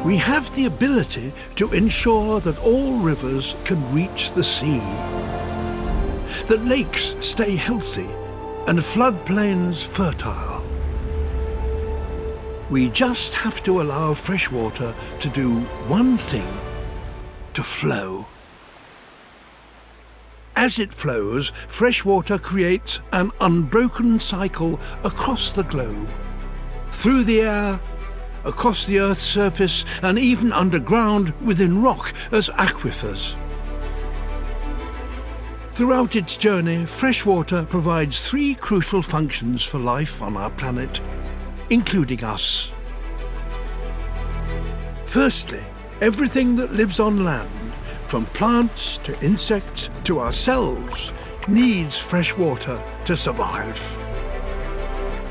We have the ability to ensure that all rivers can reach the sea, that lakes stay healthy and floodplains fertile. We just have to allow fresh water to do one thing: to flow. As it flows, fresh water creates an unbroken cycle across the globe, through the air, across the Earth's surface, and even underground within rock as aquifers. Throughout its journey, fresh water provides three crucial functions for life on our planet, including us. Firstly, everything that lives on land, from plants to insects to ourselves, needs fresh water to survive.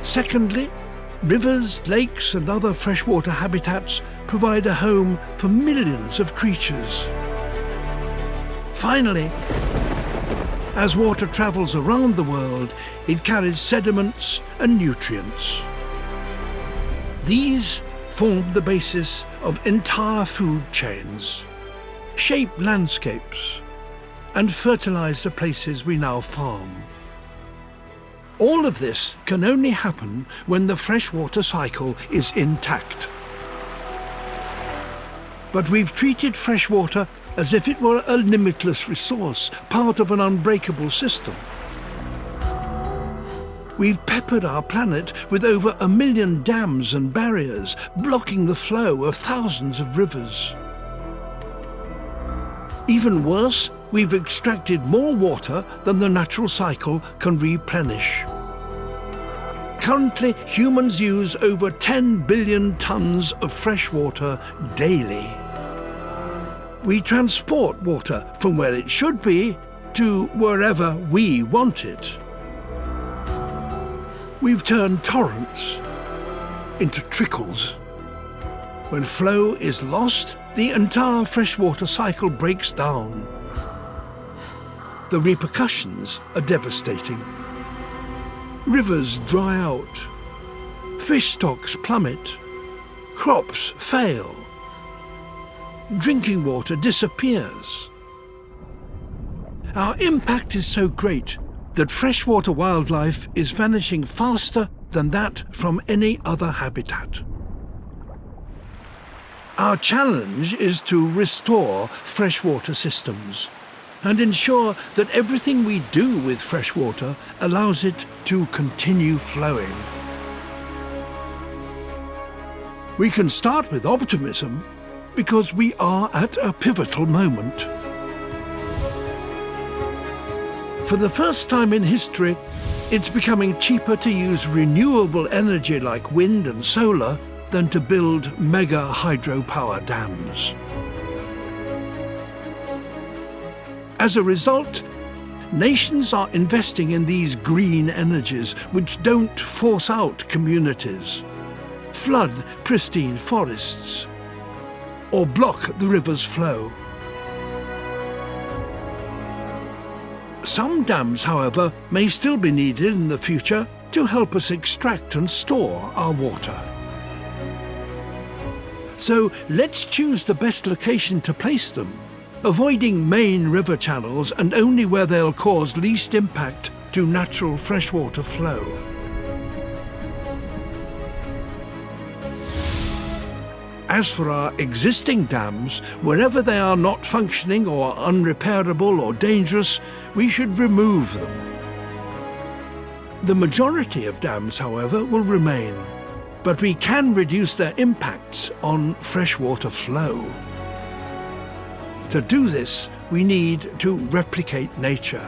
Secondly, rivers, lakes and other freshwater habitats provide a home for millions of creatures. Finally, as water travels around the world, it carries sediments and nutrients. These form the basis of entire food chains, shape landscapes, and fertilize the places we now farm. All of this can only happen when the freshwater cycle is intact. But we've treated freshwater as if it were a limitless resource, part of an unbreakable system. We've peppered our planet with over 1 million dams and barriers, blocking the flow of thousands of rivers. Even worse, we've extracted more water than the natural cycle can replenish. Currently, humans use over 10 billion tons of fresh water daily. We transport water from where it should be to wherever we want it. We've turned torrents into trickles. When flow is lost, the entire freshwater cycle breaks down. The repercussions are devastating. Rivers dry out, fish stocks plummet, crops fail, drinking water disappears. Our impact is so great that freshwater wildlife is vanishing faster than that from any other habitat. Our challenge is to restore freshwater systems and ensure that everything we do with freshwater allows it to continue flowing. We can start with optimism because we are at a pivotal moment. For the first time in history, it's becoming cheaper to use renewable energy like wind and solar than to build mega hydropower dams. As a result, nations are investing in these green energies which don't force out communities, flood pristine forests, or block the river's flow. Some dams, however, may still be needed in the future to help us extract and store our water. So let's choose the best location to place them, avoiding main river channels and only where they'll cause least impact to natural freshwater flow. As for our existing dams, wherever they are not functioning or unrepairable or dangerous, we should remove them. The majority of dams, however, will remain, but we can reduce their impacts on freshwater flow. To do this, we need to replicate nature.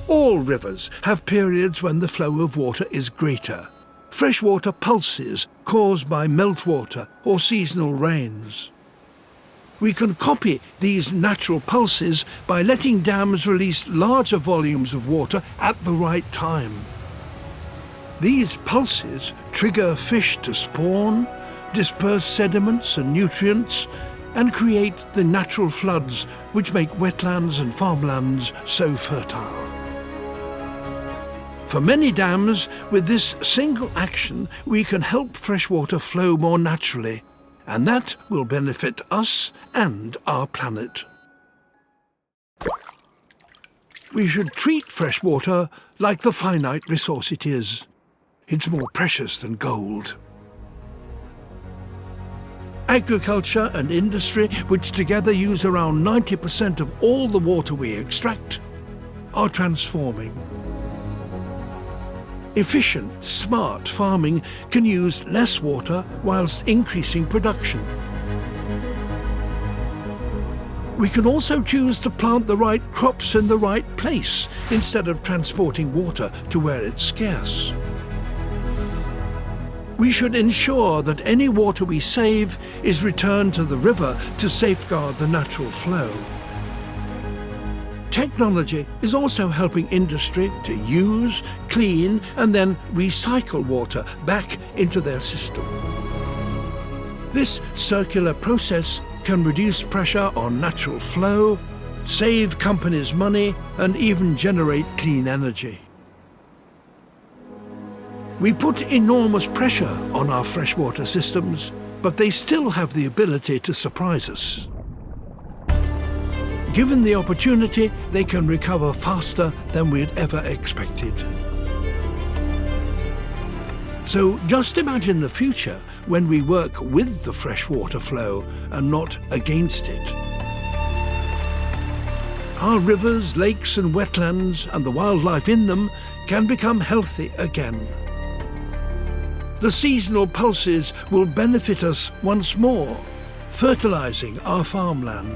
All rivers have periods when the flow of water is greater. Freshwater pulses caused by meltwater or seasonal rains. We can copy these natural pulses by letting dams release larger volumes of water at the right time. These pulses trigger fish to spawn, disperse sediments and nutrients, and create the natural floods which make wetlands and farmlands so fertile. For many dams, with this single action, we can help freshwater flow more naturally and that will benefit us and our planet. We should treat fresh water like the finite resource it is. It's more precious than gold. Agriculture and industry, which together use around 90% of all the water we extract, are transforming. Efficient, smart farming can use less water whilst increasing production. We can also choose to plant the right crops in the right place instead of transporting water to where it's scarce. We should ensure that any water we save is returned to the river to safeguard the natural flow. Technology is also helping industry to use, clean and then recycle water back into their system. This circular process can reduce pressure on natural flow, save companies money and even generate clean energy. We put enormous pressure on our freshwater systems, but they still have the ability to surprise us. Given the opportunity, they can recover faster than we'd ever expected. So just imagine the future when we work with the freshwater flow and not against it. Our rivers, lakes and wetlands and the wildlife in them can become healthy again. The seasonal pulses will benefit us once more, fertilizing our farmland.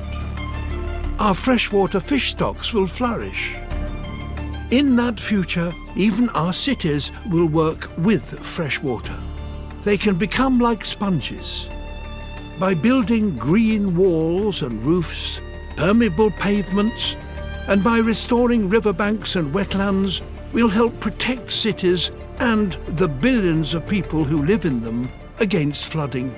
Our freshwater fish stocks will flourish. In that future, even our cities will work with fresh water. They can become like sponges. By building green walls and roofs, permeable pavements, and by restoring riverbanks and wetlands, we'll help protect cities and the billions of people who live in them against flooding.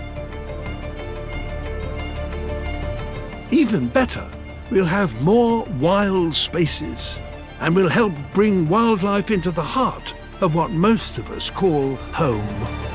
Even better, we'll have more wild spaces, and we'll help bring wildlife into the heart of what most of us call home.